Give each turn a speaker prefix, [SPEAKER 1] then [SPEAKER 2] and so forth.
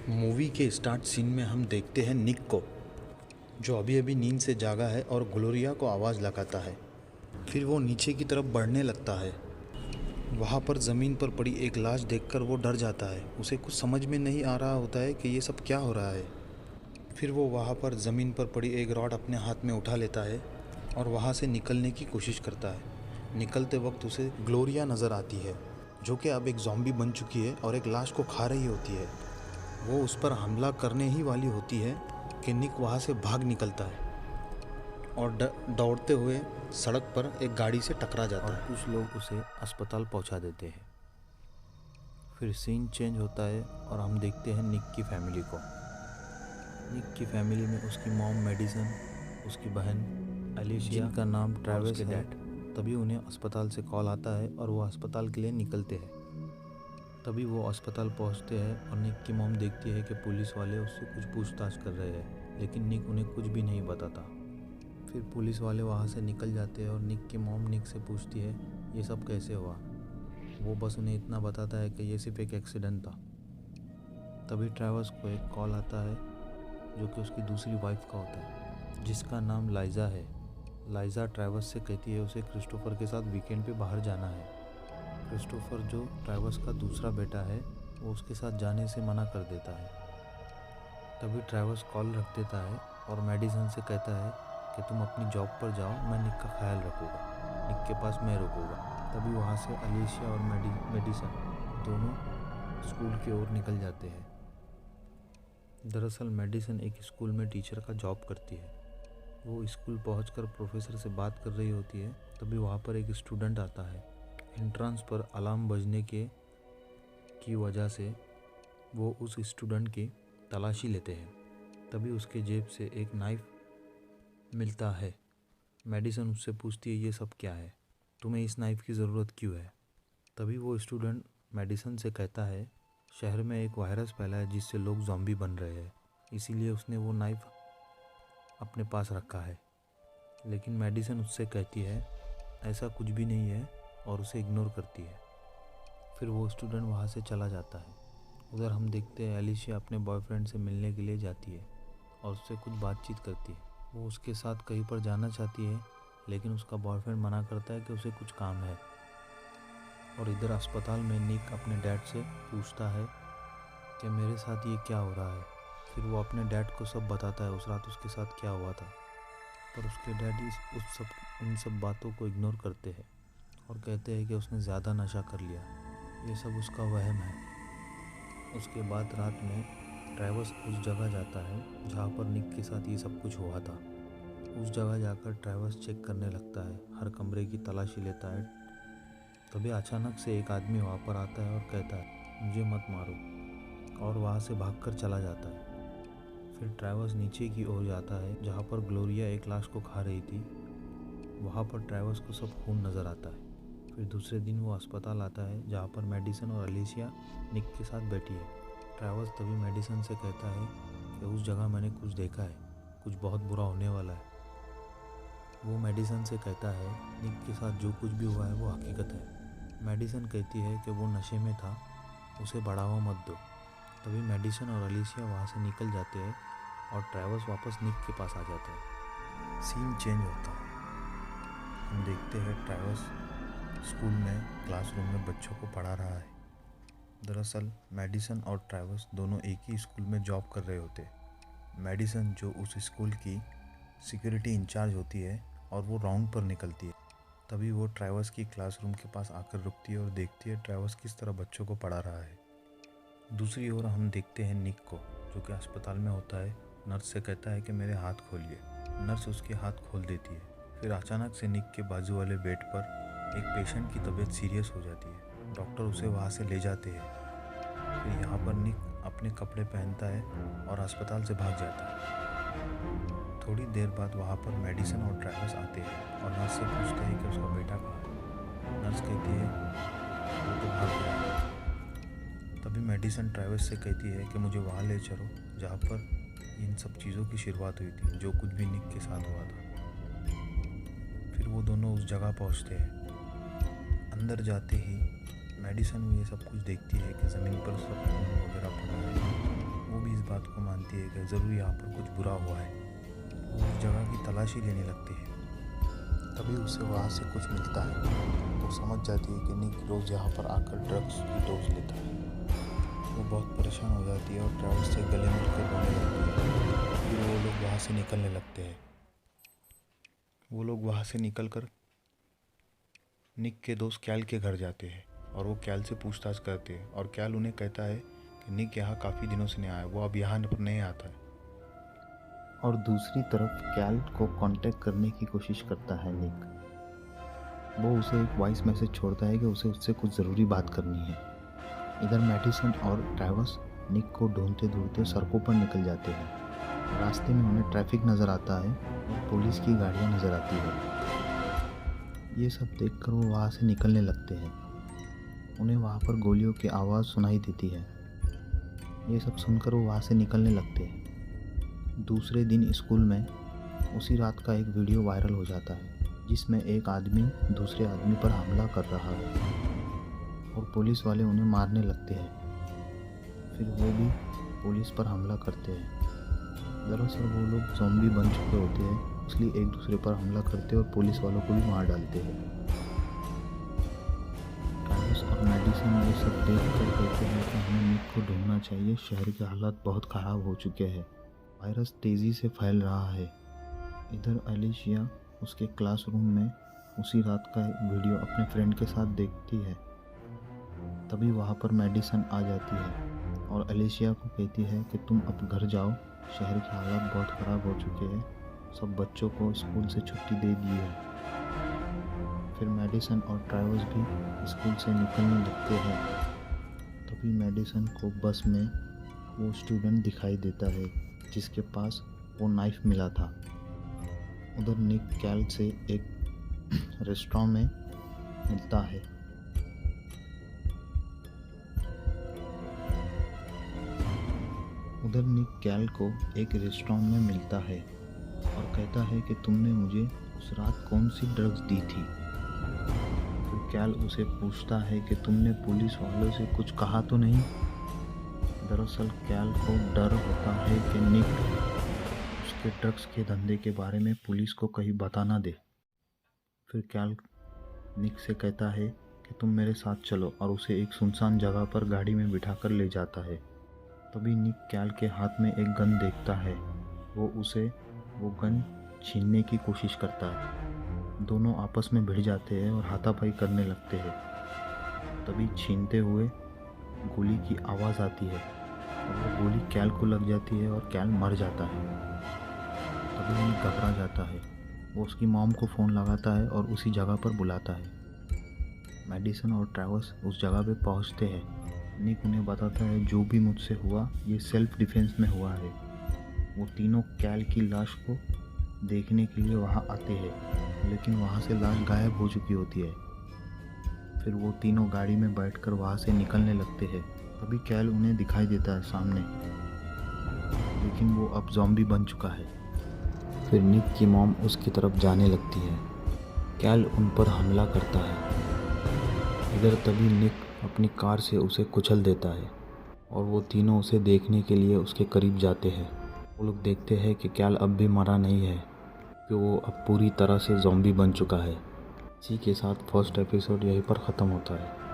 [SPEAKER 1] Movie के start scene में हम देखते हैं निक को, जो अभी अभी नींद से जागा है और ग्लोरिया को आवाज़ लगाता है। फिर वो नीचे की तरफ बढ़ने लगता है। वहाँ पर ज़मीन पर पड़ी एक लाश देखकर वो डर जाता है। उसे कुछ समझ में नहीं आ रहा होता है कि ये सब क्या हो रहा है। फिर वो वहाँ पर ज़मीन पर पड़ी एक रॉड अपने हाथ में उठा लेता है और वहाँ से निकलने की कोशिश करता है। निकलते वक्त उसे ग्लोरिया नज़र आती है, जो कि अब एक ज़ॉम्बी बन चुकी है और एक लाश को खा रही होती है। वो उस पर हमला करने ही वाली होती है कि निक वहाँ से भाग निकलता है और दौड़ते हुए सड़क पर एक गाड़ी से टकरा जाता है।
[SPEAKER 2] कुछ लोग उसे अस्पताल पहुंचा देते हैं। फिर सीन चेंज होता है और हम देखते हैं निक की फैमिली को। निक की फैमिली में उसकी मॉम मेडिसन, उसकी बहन एलिशिया, जिनका नाम ट्रैविस है। तभी उन्हें अस्पताल से कॉल आता है और वो अस्पताल के लिए निकलते हैं। तभी वो अस्पताल पहुंचते हैं और निक की मॉम देखती है कि पुलिस वाले उससे कुछ पूछताछ कर रहे हैं, लेकिन निक उन्हें कुछ भी नहीं बताता। फिर पुलिस वाले वहाँ से निकल जाते हैं और निक की मॉम निक से पूछती है ये सब कैसे हुआ। वो बस उन्हें इतना बताता है कि ये सिर्फ एक एक्सीडेंट था। तभी ट्रैविस को एक कॉल आता है, जो कि उसकी दूसरी वाइफ का होता है, जिसका नाम लाइजा है। लाइजा ट्रैविस से कहती है उसे क्रिस्टोफर के साथ वीकेंड पे बाहर जाना है। क्रिस्टोफर, जो ट्रैविस का दूसरा बेटा है, वो उसके साथ जाने से मना कर देता है। तभी ट्रैविस कॉल रख देता है और मेडिसन से कहता है कि तुम अपनी जॉब पर जाओ, मैं निक का ख्याल रखूँगा, निक के पास मैं रुकूँगा। तभी वहाँ से एलिशिया और मेडिसन दोनों स्कूल की ओर निकल जाते हैं। दरअसल मेडिसन एक स्कूल में टीचर का जॉब करती है। वो स्कूल पहुंचकर प्रोफेसर से बात कर रही होती है। तभी वहाँ पर एक स्टूडेंट आता है। एंट्रेंस पर अलार्म बजने की वजह से वो उस स्टूडेंट की तलाशी लेते हैं। तभी उसके जेब से एक नाइफ मिलता है। मेडिसन उससे पूछती है ये सब क्या है, तुम्हें इस नाइफ की ज़रूरत क्यों है। तभी वो स्टूडेंट मेडिसन से कहता है शहर में एक वायरस फैला है जिससे लोग ज़ॉम्बी बन रहे हैं, इसीलिए उसने वो नाइफ अपने पास रखा है। लेकिन मेडिसन उससे कहती है ऐसा कुछ भी नहीं है और उसे इग्नोर करती है। फिर वो स्टूडेंट वहाँ से चला जाता है। उधर हम देखते हैं एलिशिया अपने बॉयफ्रेंड से मिलने के लिए जाती है और उससे कुछ बातचीत करती है। वो उसके साथ कहीं पर जाना चाहती है, लेकिन उसका बॉयफ्रेंड मना करता है कि उसे कुछ काम है। और इधर अस्पताल में निक अपने डैड से पूछता है कि मेरे साथ ये क्या हो रहा है। फिर वो अपने डैड को सब बताता है उस रात उसके साथ क्या हुआ था, पर उसके डैडी उन सब बातों को इग्नोर करते हैं और कहते हैं कि उसने ज़्यादा नशा कर लिया, ये सब उसका वहम है। उसके बाद रात में ट्रैविस उस जगह जाता है जहाँ पर निक के साथ ये सब कुछ हुआ था। उस जगह जाकर ट्रैविस चेक करने लगता है, हर कमरे की तलाशी लेता है। तभी अचानक से एक आदमी वहाँ पर आता है और कहता है मुझे मत मारो, और वहाँ से भागकर चला जाता है। फिर ट्रैविस नीचे की ओर जाता है जहाँ पर ग्लोरिया एक लाश को खा रही थी। वहाँ पर ट्रैविस को सब खून नज़र आता है। फिर दूसरे दिन वो अस्पताल आता है जहाँ पर मेडिसन और एलिशिया निक के साथ बैठी है। ट्रैविस तभी मेडिसन से कहता है कि उस जगह मैंने कुछ देखा है, कुछ बहुत बुरा होने वाला है। वो मेडिसन से कहता है निक के साथ जो कुछ भी हुआ है वो हकीकत है। मेडिसन कहती है कि वो नशे में था, उसे बढ़ावा मत दो। तभी मेडिसन और एलिशिया वहाँ से निकल जाते हैं और ट्रैविस वापस निक के पास आ जाता है। सीन चेंज होता है। हम देखते हैं ट्रैविस स्कूल में क्लासरूम में बच्चों को पढ़ा रहा है। दरअसल मेडिसन और ट्रैविस दोनों एक ही स्कूल में जॉब कर रहे होते। मेडिसन जो उस स्कूल की सिक्योरिटी इंचार्ज होती है और वो राउंड पर निकलती है। तभी वो ट्रैविस की क्लासरूम के पास आकर रुकती है और देखती है ट्रैविस किस तरह बच्चों को पढ़ा रहा है। दूसरी ओर हम देखते हैं निक को, जो कि अस्पताल में होता है। नर्स से कहता है कि मेरे हाथ खोलिए। नर्स उसके हाथ खोल देती है। फिर अचानक से निक के बाजू वाले बेड पर एक पेशेंट की तबीयत सीरियस हो जाती है। डॉक्टर उसे वहाँ से ले जाते हैं। फिर यहाँ पर निक अपने कपड़े पहनता है और अस्पताल से भाग जाता है। थोड़ी देर बाद वहाँ पर मेडिसन और ट्रैविस आते हैं और नर्स से पूछते हैं कि उसका बेटा कहाँ है। नर्स कहती है वो तो भाग गया है। तभी मेडिसन ट्रैविस से कहती है कि मुझे वहाँ ले चलो जहाँ पर इन सब चीज़ों की शुरुआत हुई थी, जो कुछ भी निक के साथ हुआ था। फिर वो दोनों उस जगह पहुँचते हैं। अंदर जाते ही मेडिसन ये सब कुछ देखती है कि ज़मीन पर सब खून वगैरह पड़ा है। वो लगते हैं ज़रूर यहाँ पर कुछ बुरा हुआ है। वो उस जगह की तलाशी लेने लगते हैं।
[SPEAKER 1] तभी उसे वहाँ से कुछ मिलता है। वो समझ जाती है कि निक रोज़ यहाँ पर आकर ड्रग्स की डोज लेता है। वो बहुत परेशान हो जाती है और ट्रैवल्स से गले मिलकर रोने लगती है। फिर वो लोग वहाँ से निकलने लगते हैं। वो लोग वहाँ से निकलकर निक के दोस्त कैल के घर जाते हैं और वो कैल से पूछताछ करते हैं और कैल उन्हें कहता है कि निक यहाँ काफ़ी दिनों से नहीं आया, वो अब यहाँ पर नहीं आता है। और दूसरी तरफ कैल को कांटेक्ट करने की कोशिश करता है निक। वो उसे एक वॉइस मैसेज छोड़ता है कि उसे उससे कुछ ज़रूरी बात करनी है। इधर मैडिसन और ट्रैवर्स निक को ढूंढते ढूंढते सड़कों पर निकल जाते हैं। रास्ते में उन्हें ट्रैफिक नज़र आता है और पुलिस की गाड़ियाँ नज़र आती है। ये सब देखकर वो वहाँ से निकलने लगते हैं। उन्हें वहाँ पर गोलियों की आवाज़ सुनाई देती है। ये सब सुनकर वो वहाँ से निकलने लगते हैं। दूसरे दिन स्कूल में उसी रात का एक वीडियो वायरल हो जाता है जिसमें एक आदमी दूसरे आदमी पर हमला कर रहा है और पुलिस वाले उन्हें मारने लगते हैं। फिर वो भी पुलिस पर हमला करते हैं। दरअसल वो लोग ज़ॉम्बी बन चुके होते हैं, इसलिए एक दूसरे पर हमला करते हैं और पुलिस वालों को भी मार डालते हैं। ट्रैविस और मैडिसन ये सब देख कर कहते हैं कि हमें निक को ढूंढना चाहिए, शहर के हालात बहुत ख़राब हो चुके हैं, वायरस तेज़ी से फैल रहा है। इधर एलिशिया उसके क्लासरूम में उसी रात का वीडियो अपने फ्रेंड के साथ देखती है। तभी वहाँ पर मैडिसन आ जाती है और एलिशिया को कहती है कि तुम अब घर जाओ, शहर के हालात बहुत ख़राब हो चुके हैं, सब बच्चों को स्कूल से छुट्टी दे दी है। फिर मैडिसन और ट्रैवर्स भी स्कूल से निकलने लगते हैं। तभी मैडिसन को बस में वो स्टूडेंट दिखाई देता है जिसके पास वो नाइफ मिला था। उधर निक कैल से एक रेस्टोरेंट में मिलता है। उधर निक कैल को एक रेस्टोरेंट में मिलता है और कहता है कि तुमने मुझे उस रात कौन सी ड्रग्स दी थी। फिर कैल उसे पूछता है कि तुमने पुलिस वालों से कुछ कहा तो नहीं। दरअसल कैल को डर होता है कि निक उसके ड्रग्स के धंधे के बारे में पुलिस को कहीं बता ना दे। फिर कैल निक से कहता है कि तुम मेरे साथ चलो और उसे एक सुनसान जगह पर गाड़ी में बिठाकर ले जाता है। तभी निक कैल के हाथ में एक गन देखता है। वो गन छीनने की कोशिश करता है। दोनों आपस में भिड़ जाते हैं और हाथापाई करने लगते हैं। तभी छीनते हुए गोली की आवाज़ आती है और वो गोली कैल को लग जाती है और कैल मर जाता है। तभी निक घबरा जाता है। वो उसकी मॉम को फ़ोन लगाता है और उसी जगह पर बुलाता है। मैडिसन और ट्रैवर्स उस जगह पे पहुंचते हैं। निक उन्हें बताता है जो भी मुझसे हुआ ये सेल्फ डिफेंस में हुआ है। वो तीनों कैल की लाश को देखने के लिए वहाँ आते हैं, लेकिन वहाँ से लाश गायब हो चुकी होती है। फिर वो तीनों गाड़ी में बैठकर वहाँ से निकलने लगते हैं। तभी कैल उन्हें दिखाई देता है सामने, लेकिन वो अब ज़ॉम्बी बन चुका है। फिर निक की मॉम उसकी तरफ जाने लगती है। कैल उन पर हमला करता है। इधर तभी निक अपनी कार से उसे कुचल देता है और वो तीनों उसे देखने के लिए उसके करीब जाते हैं। वो लोग देखते हैं कि कैल अब भी मरा नहीं है, कि वो अब पूरी तरह से ज़ॉम्बी बन चुका है। इसी के साथ फर्स्ट एपिसोड यहीं पर ख़त्म होता है।